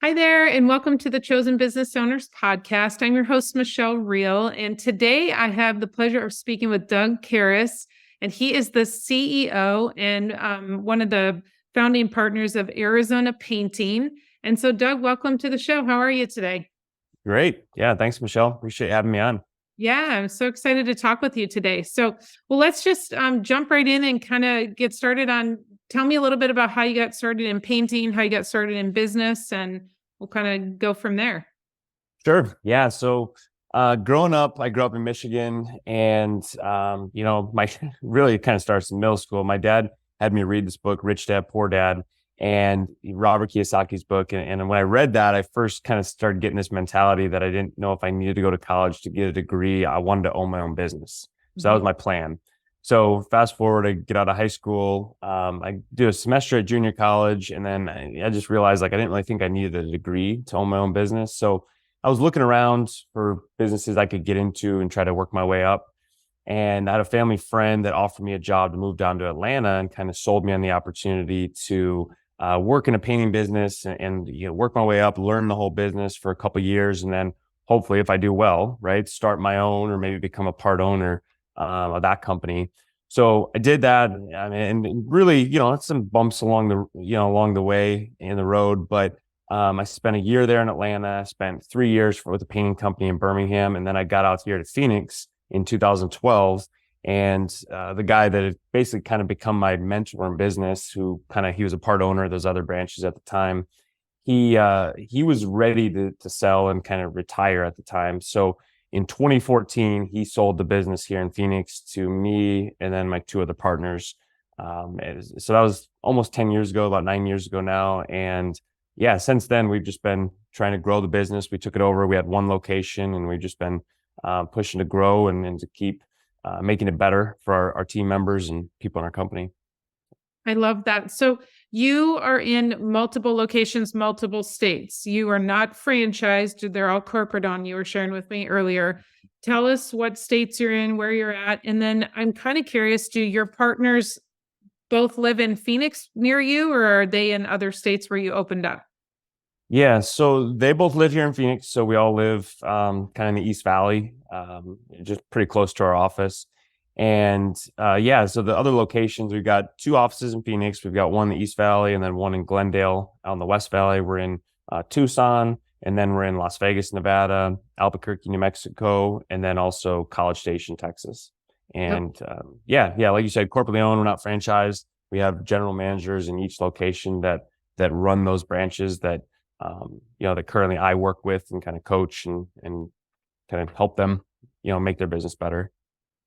Hi there, and welcome to the Chosen Business Owners Podcast. I'm your host, Michelle Reel, and today I have the pleasure of speaking with Doug Caris, and he is the CEO and one of the founding partners of Arizona Painting. And so, Doug, welcome to the show. How are you today? Great. Yeah. Thanks, Michelle. Appreciate you having me on. Yeah, I'm so excited to talk with you today. Well, let's just jump right in and kind of get started on. Tell me a little bit about how you got started in painting, how you got started in business, and we'll kind of go from there. Sure. Yeah. Growing up, I grew up in Michigan and, my really kind of starts in middle school. My dad had me read this book, Rich Dad, Poor Dad, and Robert Kiyosaki's book. And when I read that, I first kind of started getting this mentality that I didn't know if I needed to go to college to get a degree. I wanted to own my own business. So that was my plan. So fast forward, I get out of high school. I do a semester at junior college, and then I just realized like I didn't really think I needed a degree to own my own business. So I was looking around for businesses I could get into and try to work my way up. And I had a family friend that offered me a job to move down to Atlanta and kind of sold me on the opportunity to work in a painting business and work my way up, learn the whole business for a couple of years, and then hopefully, if I do well, right, start my own or maybe become a part owner of that company. So I did that. I mean, and really, it's some bumps along the way in the road, but I spent a year there in Atlanta. I spent 3 years with a painting company in Birmingham, and then I got out here to Phoenix in 2012. And the guy that had basically kind of become my mentor in business, he was a part owner of those other branches at the time. He was ready to sell and kind of retire at the time. So in 2014, he sold the business here in Phoenix to me and then my two other partners. So that was almost 10 years ago, about 9 years ago now. And yeah, since then, we've just been trying to grow the business. We took it over. We had one location and we've just been pushing to grow and to keep making it better for our team members and people in our company. I love that. So you are in multiple locations, multiple states. You are not franchised. They're all corporate on. You were sharing with me earlier. Tell us what states you're in, where you're at. And then I'm kind of curious, do your partners both live in Phoenix near you, or are they in other states where you opened up? Yeah, so they both live here in Phoenix. So we all live kind of in the East Valley, just pretty close to our office. And yeah, so the other locations, we've got two offices in Phoenix. We've got one in the East Valley and then one in Glendale out in the West Valley. We're in Tucson, and then we're in Las Vegas, Nevada, Albuquerque, New Mexico, and then also College Station, Texas. Yep. And yeah, like you said, corporately owned, we're not franchised. We have general managers in each location that run those branches that currently I work with and kind of coach and kind of help them, make their business better.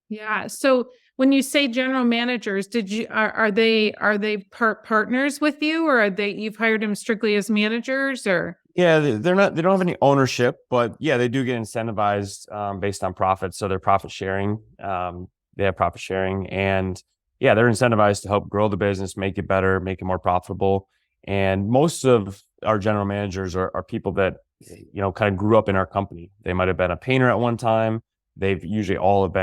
Yeah. So when you say general managers, are they partners with you, or are they you've hired them strictly as managers, or? Yeah, they're not, they don't have any ownership, but yeah, they do get incentivized based on profits. So they're profit sharing. They have profit sharing, and yeah, they're incentivized to help grow the business, make it better, make it more profitable. And most of our general managers are people that, kind of grew up in our company. They might have been a painter at one time. They've usually all have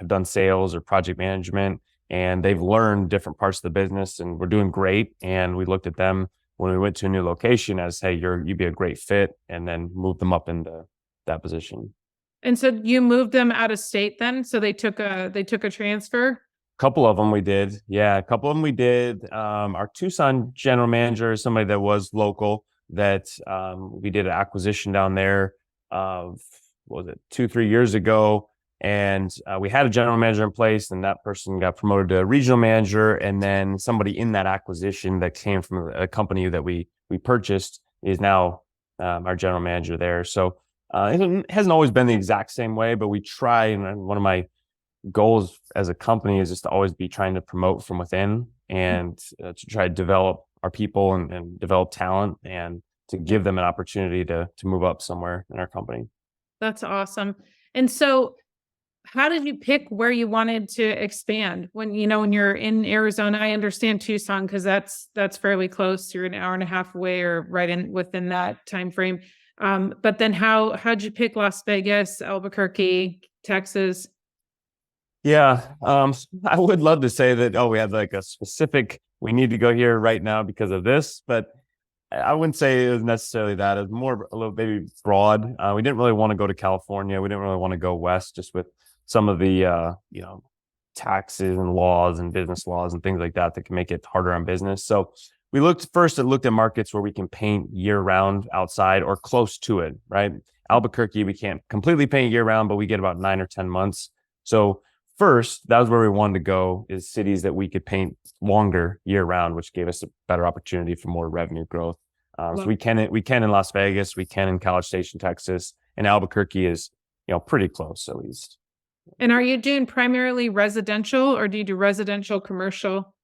done sales or project management, and they've learned different parts of the business and we're doing great. And we looked at them when we went to a new location as, hey, you'd be a great fit, and then move them up into that position. And so you moved them out of state then? So they took a transfer? Couple of them we did. Yeah, a couple of them we did. Our Tucson general manager is somebody that was local that we did an acquisition down there of, what was it, 2, 3 years ago. And we had a general manager in place, and that person got promoted to a regional manager. And then somebody in that acquisition that came from a company that we purchased is now our general manager there. So it hasn't always been the exact same way, but we try. And one of my goals as a company is just to always be trying to promote from within and to try to develop our people and develop talent and to give them an opportunity to move up somewhere in our company. That's awesome. And so how did you pick where you wanted to expand? When you're in Arizona, I understand Tucson because that's fairly close. You're an hour and a half away or right in within that time frame. But then how'd you pick Las Vegas, Albuquerque, Texas? Yeah, I would love to say that, oh, we have like a specific, we need to go here right now because of this, but I wouldn't say it was necessarily that. It was more a little maybe broad. We didn't really want to go to California. We didn't really want to go west, just with some of the taxes and laws and business laws and things like that that can make it harder on business. So we looked at markets where we can paint year round outside or close to it. Right, Albuquerque, we can't completely paint year round, but we get about 9 or 10 months. So first, that was where we wanted to go, is cities that we could paint longer year round, which gave us a better opportunity for more revenue growth. So we can in Las Vegas, we can in College Station, Texas, and Albuquerque is pretty close at least. And are you doing primarily residential, or do you do residential, commercial?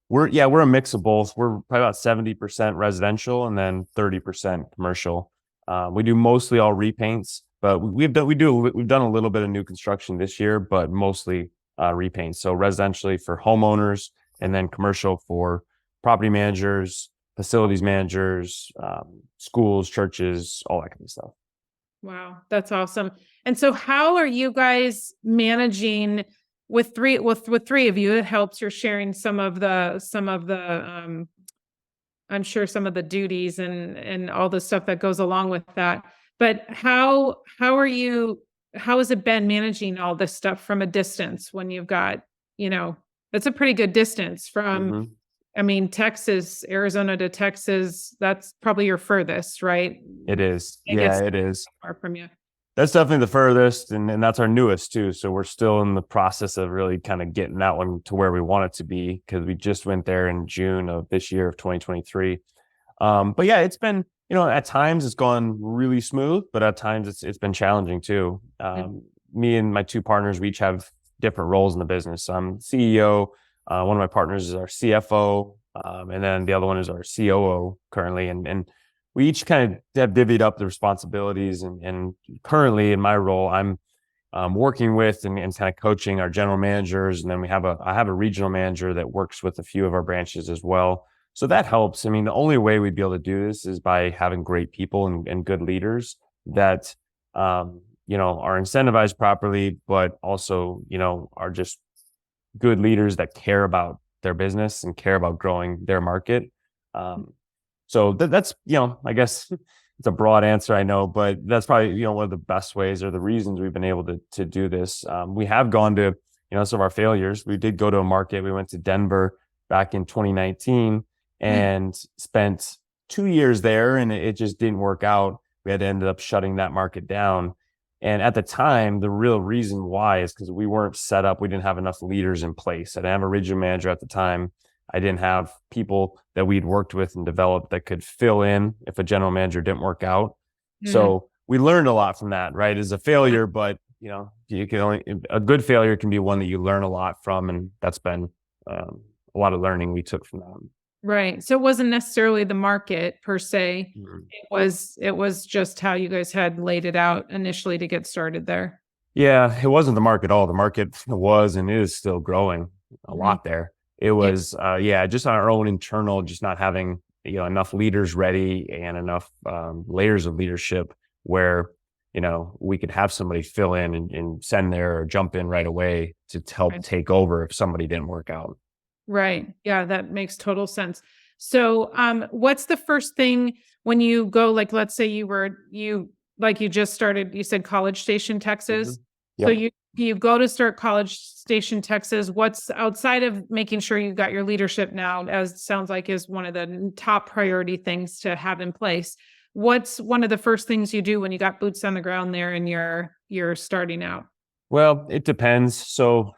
We're a mix of both. We're probably about 70% residential and then 30% commercial. We do mostly all repaints, but we've done a little bit of new construction this year, but mostly repaints. So residentially for homeowners, and then commercial for property managers, facilities managers, schools, churches, all that kind of stuff. Wow, that's awesome. And so how are you guys managing with three of you? It helps you're sharing some of the I'm sure some of the duties and all the stuff that goes along with that. But how has it been managing all this stuff from a distance when you've got, it's a pretty good distance from, I mean, Texas, Arizona to Texas, that's probably your furthest, right? It is. I guess Yeah, it is. far from you. That's definitely the furthest, and that's our newest too. So we're still in the process of really kind of getting that one to where we want it to be, because we just went there in June of this year of 2023. But yeah, it's been, at times it's gone really smooth, but at times it's been challenging too. Me and my two partners, we each have different roles in the business. I'm CEO. One of my partners is our CFO, and then the other one is our COO currently, and we each kind of have divvied up the responsibilities. And currently in my role, I'm working with and kind of coaching our general managers. And then I have a regional manager that works with a few of our branches as well. So that helps. I mean, the only way we'd be able to do this is by having great people and good leaders that, are incentivized properly, but also, are just good leaders that care about their business and care about growing their market. So that's, I guess it's a broad answer, I know, but that's probably, one of the best ways or the reasons we've been able to do this. We have gone to, some of our failures. We did go to a market. We went to Denver back in 2019 and spent 2 years there, and it just didn't work out. We had to end up shutting that market down. And at the time, the real reason why is because we weren't set up. We didn't have enough leaders in place. I didn't have a regional manager at the time. I didn't have people that we'd worked with and developed that could fill in if a general manager didn't work out. So we learned a lot from that, right? It's a failure, but a good failure can be one that you learn a lot from. And that's been a lot of learning we took from that. Right. So it wasn't necessarily the market per se. It was just how you guys had laid it out initially to get started there. Yeah, it wasn't the market at all. The market was and is still growing a lot there. It was, just on our own internal, just not having, enough leaders ready and enough layers of leadership where, we could have somebody fill in and send there or jump in right away to help take over if somebody didn't work out. Right. Yeah, that makes total sense. So, what's the first thing when you go, like, let's say you just started, you said College Station, Texas. Yep. So you go to start College Station, Texas. What's outside of making sure you got your leadership now, as sounds like is one of the top priority things to have in place? What's one of the first things you do when you got boots on the ground there and you're starting out? Well, it depends. So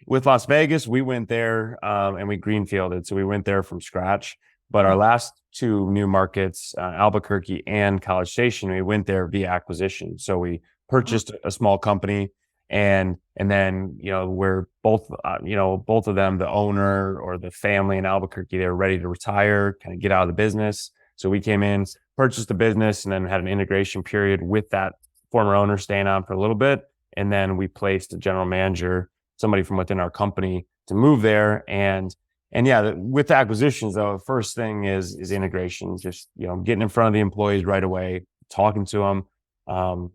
with Las Vegas, we went there and we greenfielded. So we went there from scratch. But our last two new markets, Albuquerque and College Station, we went there via acquisition. So we purchased a small company, and then we're both of them, the owner or the family in Albuquerque, they were ready to retire, kind of get out of the business. So we came in, purchased the business, and then had an integration period with that former owner staying on for a little bit, and then we placed a general manager, somebody from within our company, to move there. And with acquisitions, though, the first thing is integration. Just getting in front of the employees right away, talking to them,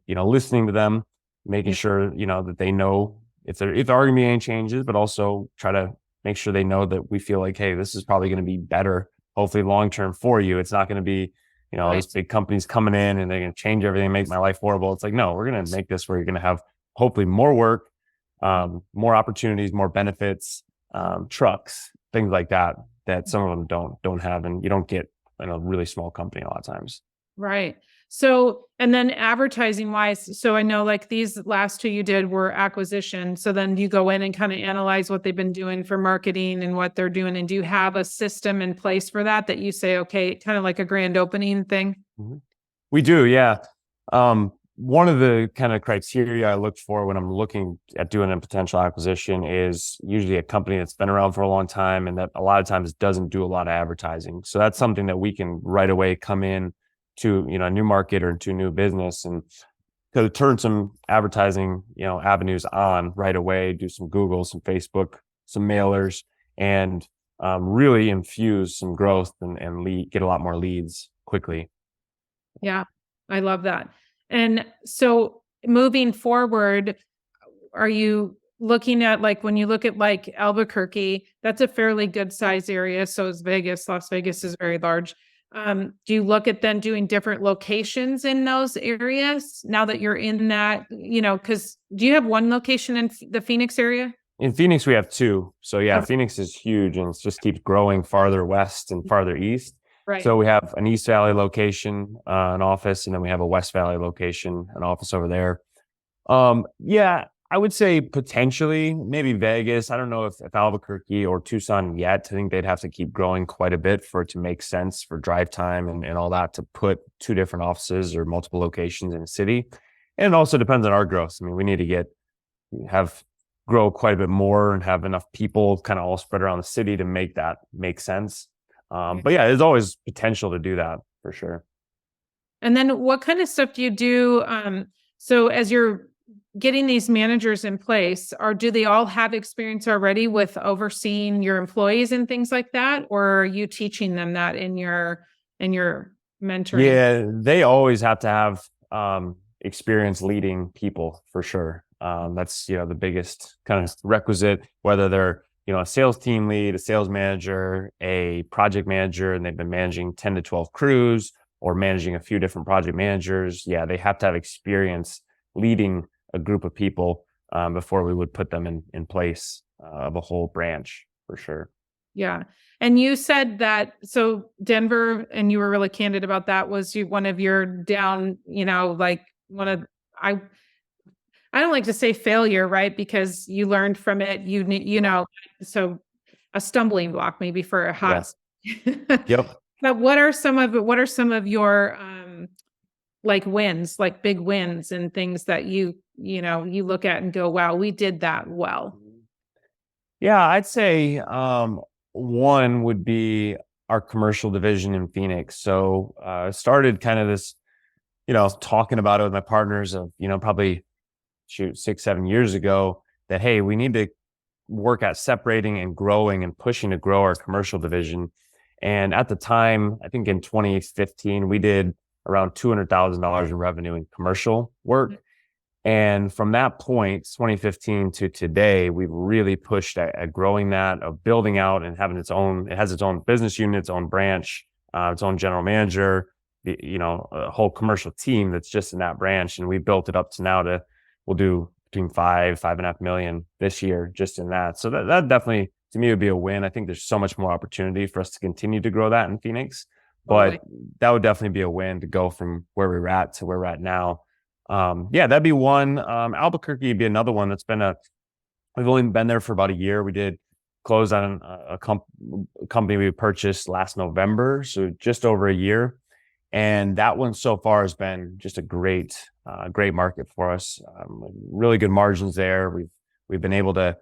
listening to them, making sure that they know if there are going to be any changes, but also try to make sure they know that we feel like, hey, this is probably going to be better hopefully long-term for you. It's not going to be, Right. this big company's coming in and they're going to change everything, make my life horrible. It's like, no, we're going to make this where you're going to have hopefully more work, more opportunities, more benefits, trucks, things like that, that some of them don't have. And you don't get in a really small company a lot of times. Right. So, and then advertising wise, so I know like these last two you did were acquisition. So then you go in and kind of analyze what they've been doing for marketing and what they're doing. And do you have a system in place for that you say, okay, kind of like a grand opening thing? Mhm. We do, yeah. One of the kind of criteria I look for when I'm looking at doing a potential acquisition is usually a company that's been around for a long time and that a lot of times doesn't do a lot of advertising. So that's something that we can right away come in to, a new market or to a new business and to turn some advertising, avenues on right away, do some Google, some Facebook, some mailers, and really infuse some growth and get a lot more leads quickly. Yeah, I love that. And so moving forward, are you looking at like when you look at like Albuquerque, that's a fairly good size area. So is Vegas. Las Vegas is very large. Do you look at then doing different locations in those areas now that you're in that, because do you have one location in the Phoenix area? In Phoenix, we have two. So yeah, Okay. Phoenix is huge and it just keeps growing farther west and farther east. Right. So we have an East Valley location, an office, and then we have a West Valley location, an office over there. Yeah, I would say potentially maybe Vegas. I don't know if Albuquerque or Tucson yet. I think they'd have to keep growing quite a bit for it to make sense for drive time and all that to put two different offices or multiple locations in a city. And it also depends on our growth. I mean, we need to have grow quite a bit more and have enough people kind of all spread around the city to make that make sense. But yeah, there's always potential to do that for sure. And then what kind of stuff do you do? So as you're getting these managers in place, or do they all have experience already with overseeing your employees and things like that? Or are you teaching them that in your mentoring? Yeah, they always have to have experience leading people for sure. That's the biggest kind of requisite, whether they're a sales team lead, a sales manager, a project manager, and they've been managing 10 to 12 crews or managing a few different project managers. Yeah, they have to have experience leading a group of people before we would put them in place of a whole branch for sure. Yeah. And you said that, so Denver, and you were really candid about that, was one of your down, like one of, I, I don't like to say failure, right? Because you learned from it, so a stumbling block maybe for a Yeah. hot. Yep. But what are some of your like wins, like big wins and things that you look at and go, wow, we did that well. Yeah, I'd say one would be our commercial division in Phoenix. So started kind of this, talking about it with my partners of, probably 6, 7 years ago that, hey, we need to work at separating and growing and pushing to grow our commercial division. And at the time, I think in 2015, we did around $200,000 in revenue in commercial work. And from that point, 2015 to today, we've really pushed at growing that, of building out and having it has its own business unit, its own branch, its own general manager, a whole commercial team that's just in that branch. And we built it up to now we'll do between 5.5 million this year just in that. So that definitely to me would be a win. I think there's so much more opportunity for us to continue to grow that in Phoenix, Totally. but that would definitely be a win to go from where we were at to where we're at now. Yeah, that'd be one. Albuquerque would be another one we've only been there for about a year. We did close on a company we purchased last November. So just over a year. And that one so far has been just a great market for us. Really good margins there. We've been able to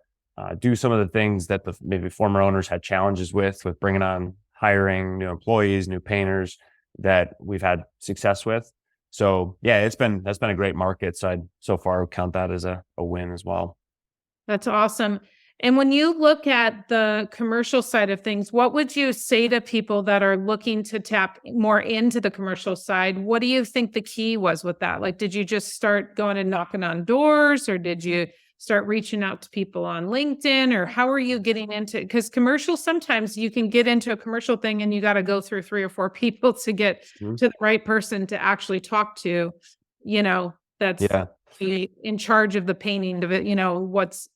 do some of the things that the maybe former owners had challenges with bringing on hiring new employees, new painters that we've had success with. So yeah, that's been a great market. So I'd so far count that as a win as well. That's awesome. And when you look at the commercial side of things, what would you say to people that are looking to tap more into the commercial side? What do you think the key was with that? Like, did you just start going and knocking on doors, or did you start reaching out to people on LinkedIn, or how are you getting into, because commercials, sometimes you can get into a commercial thing and you got to go through 3 or 4 people to get Mhm. to the right person to actually talk to, that's Yeah. in charge of the painting of it, what's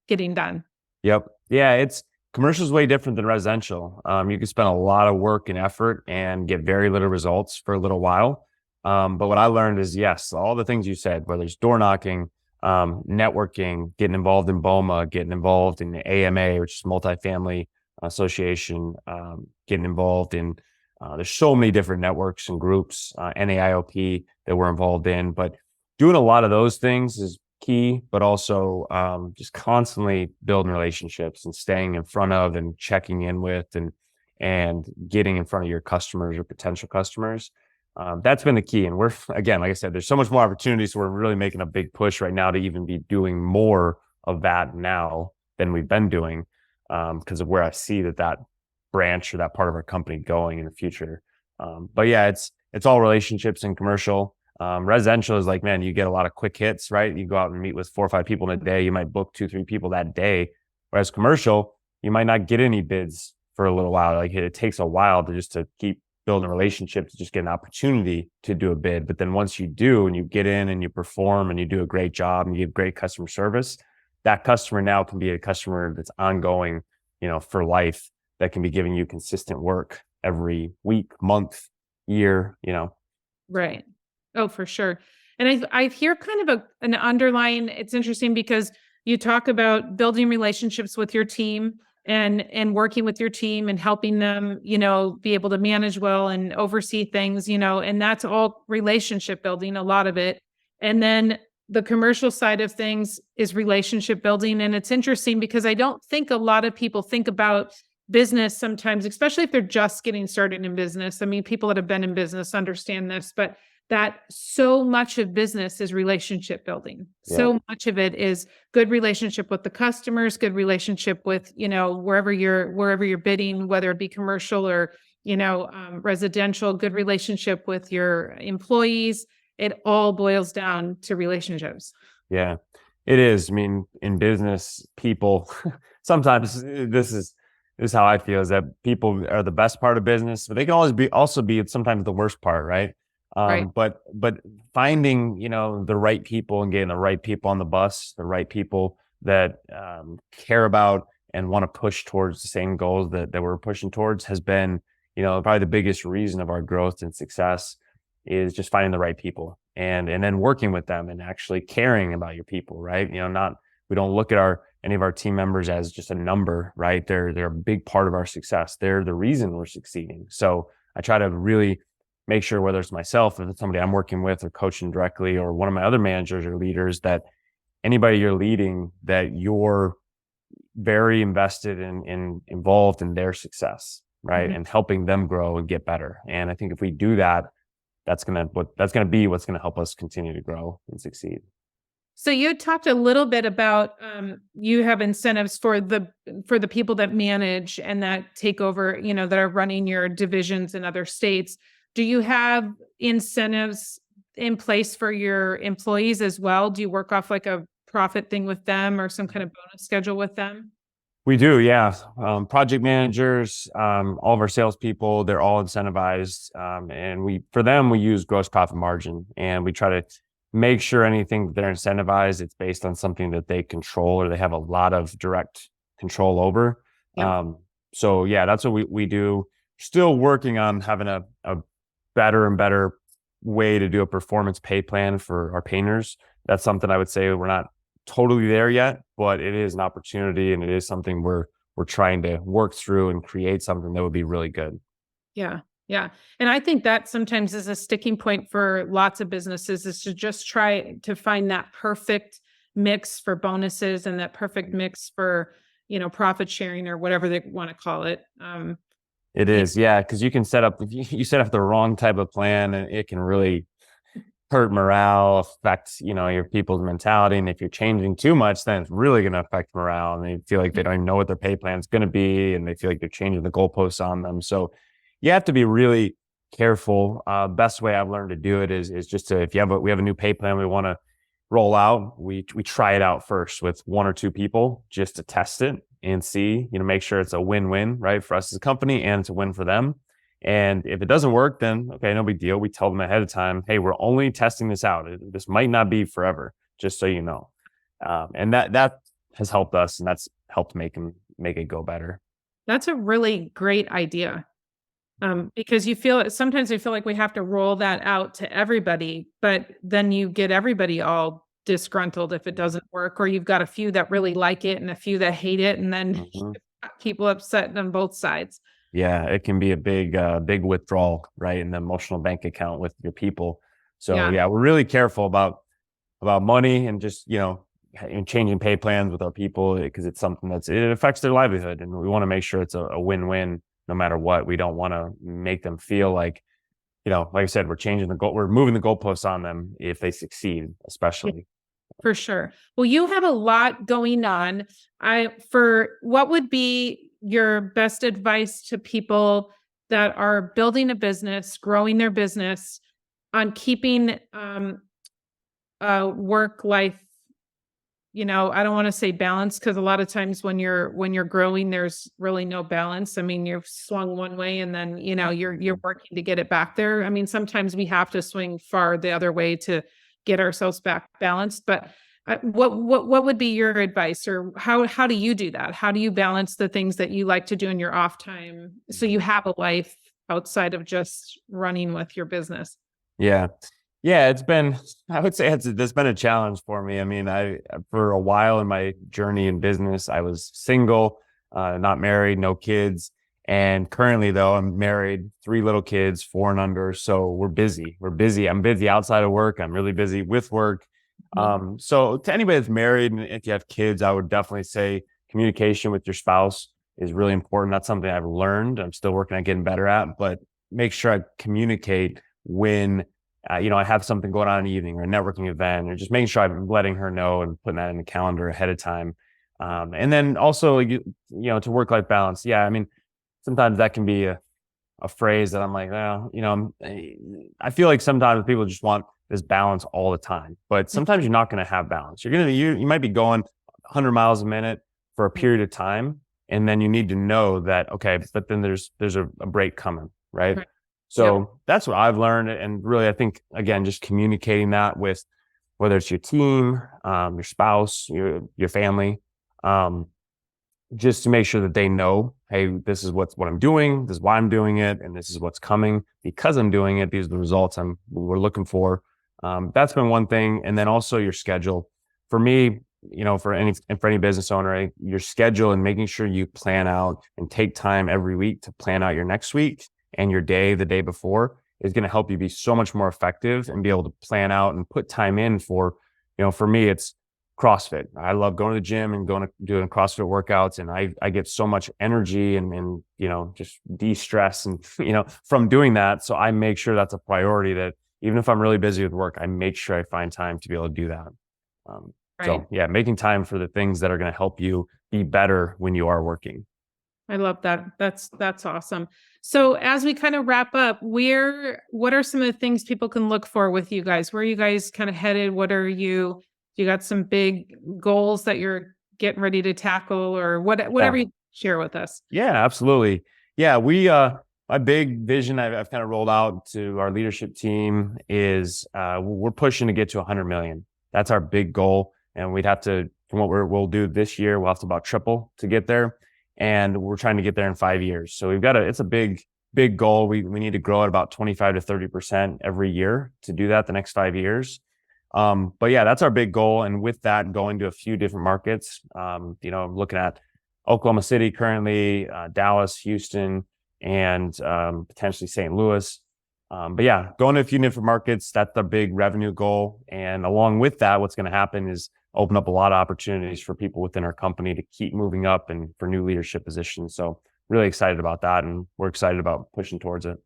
getting done. Yep. Yeah, it's commercial's way different than residential. You can spend a lot of work and effort and get very little results for a little while. But what I learned is yes, all the things you said, whether it's door knocking, networking, getting involved in BOMA, getting involved in the AMA, which is multifamily association, getting involved in there's so many different networks and groups, NAIOP that we're involved in, but doing a lot of those things is key, but also just constantly building relationships and staying in front of and checking in with and getting in front of your customers or potential customers. That's been the key. And we're again, like I said, there's so much more opportunities. So we're really making a big push right now to even be doing more of that now than we've been doing because of where I see that branch or that part of our company going in the future. But yeah, it's all relationships and commercial. Residential is like, man, you get a lot of quick hits, right? You go out and meet with 4 or 5 people in a day. You might book 2, 3 people that day. Whereas commercial, you might not get any bids for a little while. Like it takes a while to keep building relationships, to just get an opportunity to do a bid. But then once you do and you get in and you perform and you do a great job and you give great customer service, that customer now can be a customer that's ongoing, for life, that can be giving you consistent work every week, month, year. Right. Oh, for sure. And I hear kind of an underlying, it's interesting because you talk about building relationships with your team and working with your team and helping them, be able to manage well and oversee things, and that's all relationship building, a lot of it. And then the commercial side of things is relationship building. And it's interesting because I don't think a lot of people think about business sometimes, especially if they're just getting started in business. I mean, people that have been in business understand this, but that so much of business is relationship building. Yeah. So much of it is good relationship with the customers, good relationship with, wherever you're bidding, whether it be commercial or, residential, good relationship with your employees. It all boils down to relationships. Yeah, it is. I mean, in business, people sometimes this is how I feel is that people are the best part of business, but they can always also be sometimes the worst part, right? Right. But finding the right people and getting the right people on the bus, the right people that care about and want to push towards the same goals that we're pushing towards has been probably the biggest reason of our growth and success is just finding the right people and then working with them and actually caring about your people, right? We don't look at any of our team members as just a number, right? They're a big part of our success. They're the reason we're succeeding. So I try to really make sure, whether it's myself, if it's somebody I'm working with or coaching directly, or one of my other managers or leaders, that anybody you're leading, that you're very invested in involved in their success, right? Mhm. And helping them grow and get better. And I think if we do that, that's gonna be what's gonna help us continue to grow and succeed. So you talked a little bit about you have incentives for the people that manage and that take over, that are running your divisions in other states. Do you have incentives in place for your employees as well? Do you work off like a profit thing with them or some kind of bonus schedule with them? We do, yeah. Project managers, all of our salespeople, they're all incentivized. And for them, we use gross profit margin, and we try to make sure anything that they're incentivized, it's based on something that they control or they have a lot of direct control over. Yeah. So yeah, that's what we do. Still working on having a better and better way to do a performance pay plan for our painters. That's something I would say we're not totally there yet, but it is an opportunity and it is something we're trying to work through and create something that would be really good. Yeah. Yeah. And I think that sometimes is a sticking point for lots of businesses, is to just try to find that perfect mix for bonuses and that perfect mix for, profit sharing or whatever they want to call it. It Yeah. is, yeah, because you can set up if you set up the wrong type of plan, and it can really hurt morale, affect your people's mentality, and if you're changing too much, then it's really going to affect morale, and they feel like they don't even know what their pay plan is going to be, and they feel like they're changing the goalposts on them. So you have to be really careful. Best way I've learned to do it is just to, if we have a new pay plan we want to roll out, we try it out first with 1 or 2 people just to test it and see, make sure it's a win-win, right, for us as a company, and it's a win for them. And if it doesn't work, then okay, no big deal. We tell them ahead of time, hey, we're only testing this out. This might not be forever, just so you know. And that has helped us, and that's helped make it go better. That's a really great idea. Because sometimes I feel like we have to roll that out to everybody, but then you get everybody all disgruntled if it doesn't work, or you've got a few that really like it and a few that hate it, and then Mhm. people upset on both sides. Yeah, it can be a big withdrawal, right, in the emotional bank account with your people. So Yeah, yeah, we're really careful about money, and just and changing pay plans with our people, because it's something it affects their livelihood, and we want to make sure it's a win-win no matter what. We don't want to make them feel like, like I said, we're changing the goal, we're moving the goalposts on them if they succeed, yeah, especially. for sure. Well, you have a lot going on. What would be your best advice to people that are building a business, growing their business, on keeping work life, I don't want to say balance, because a lot of times when you're growing, there's really no balance. I mean, you've swung one way and then, you're working to get it back there. I mean, sometimes we have to swing far the other way to get ourselves back balanced. But what would be your advice, or how do you do that? How do you balance the things that you like to do in your off time so you have a life outside of just running with your business? Yeah. Yeah, I would say it's been a challenge for me. I mean, for a while in my journey in business, I was single, not married, no kids. And currently, though, I'm married, 3 little kids, 4 and under. So we're busy. We're busy. I'm busy outside of work. I'm really busy with work. Mhm. So to anybody that's married, and if you have kids, I would definitely say communication with your spouse is really important. That's something I've learned. I'm still working on getting better at, but make sure I communicate when I have something going on in the evening, or a networking event, or just making sure I'm letting her know and putting that in the calendar ahead of time. And then also, to work-life balance. Yeah, I mean, sometimes that can be a phrase that I'm like, well, I feel like sometimes people just want this balance all the time, but sometimes you're not going to have balance. You might be going 100 miles a minute for a period of time, and then you need to know that, okay, but then there's a break coming, right? Right. Yep. So that's what I've learned. And really, I think, again, just communicating that with, whether it's your team, your spouse, your family, um, just to make sure that they know, hey, this is what I'm doing, this is why I'm doing it, and this is what's coming because I'm doing it. These are the results we're looking for. That's been one thing. And then also your schedule. For me, for any business owner, right, your schedule, and making sure you plan out and take time every week to plan out your next week and your day the day before, is going to help you be so much more effective and be able to plan out and put time in for, for me, it's CrossFit. I love going to the gym and doing CrossFit workouts, and I get so much energy and just de-stress and from doing that. So I make sure that's a priority, that even if I'm really busy with work, I make sure I find time to be able to do that. Right. So yeah, making time for the things that are going to help you be better when you are working. I love that. That's awesome. So as we kind of wrap up, what are some of the things people can look for with you guys? Where are you guys kind of headed? You got some big goals that you're getting ready to tackle, or Yeah. whatever you share with us? Yeah, absolutely. Yeah, my big vision I've kind of rolled out to our leadership team is, we're pushing to get to 100 million. That's our big goal, and we'd have to, from what we'll do this year, we'll have to about triple to get there, and we're trying to get there in 5 years. So it's a big goal. We need to grow at about 25 to 30% every year to do that the next 5 years. But yeah, that's our big goal. And with that, going to a few different markets, looking at Oklahoma City currently, Dallas, Houston, and potentially St. Louis. But yeah, going to a few different markets, that's the big revenue goal. And along with that, what's going to happen is open up a lot of opportunities for people within our company to keep moving up and for new leadership positions. So really excited about that. And we're excited about pushing towards it.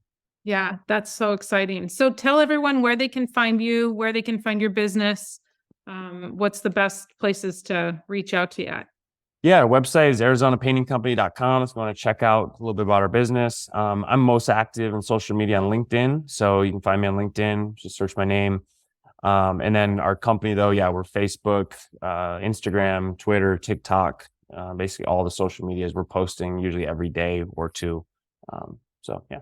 Yeah, that's so exciting. So tell everyone where they can find you, where they can find your business. What's the best places to reach out to you at? Yeah, our website is arizonapaintingcompany.com. If you want to check out a little bit about our business. I'm most active in social media on LinkedIn. So you can find me on LinkedIn, just search my name. And then our company though, yeah, we're Facebook, Instagram, Twitter, TikTok, basically all the social medias we're posting usually every day or two. So yeah.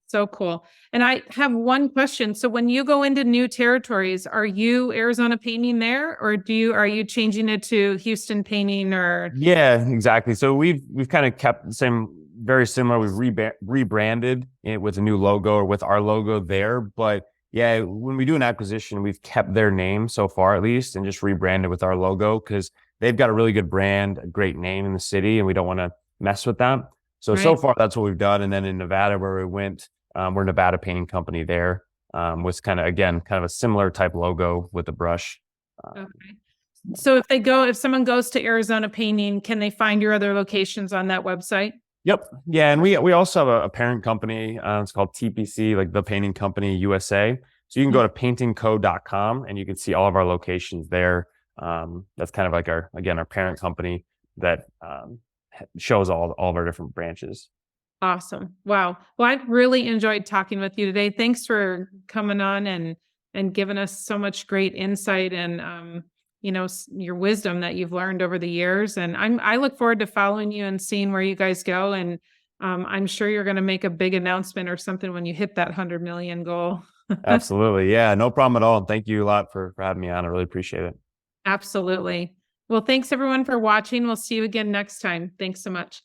So cool. And I have one question. So when you go into new territories, are you Arizona painting there, or are you changing it to Houston painting or? Yeah, exactly. So we've kind of kept the same, very similar. We've rebranded it with a new logo or with our logo there. But yeah, when we do an acquisition, we've kept their name so far at least and just rebranded with our logo because they've got a really good brand, a great name in the city, and we don't want to mess with that. So Right. far that's what we've done. And then in Nevada where we went, we're a Nevada painting company there, with kind of again kind of a similar type logo with the brush. Okay. So if someone goes to Arizona painting, can they find your other locations on that website? Yep. Yeah, and we also have a parent company. It's called TPC, like the Painting Company USA. So you can go to paintingco.com and you can see all of our locations there. That's kind of like our parent company that shows all of our different branches. Awesome. Wow. Well, I've really enjoyed talking with you today. Thanks for coming on and giving us so much great insight and your wisdom that you've learned over the years. And I look forward to following you and seeing where you guys go. And I'm sure you're going to make a big announcement or something when you hit that 100 million goal. Absolutely. Yeah, no problem at all. And thank you a lot for having me on. I really appreciate it. Absolutely. Well, thanks everyone for watching. We'll see you again next time. Thanks so much.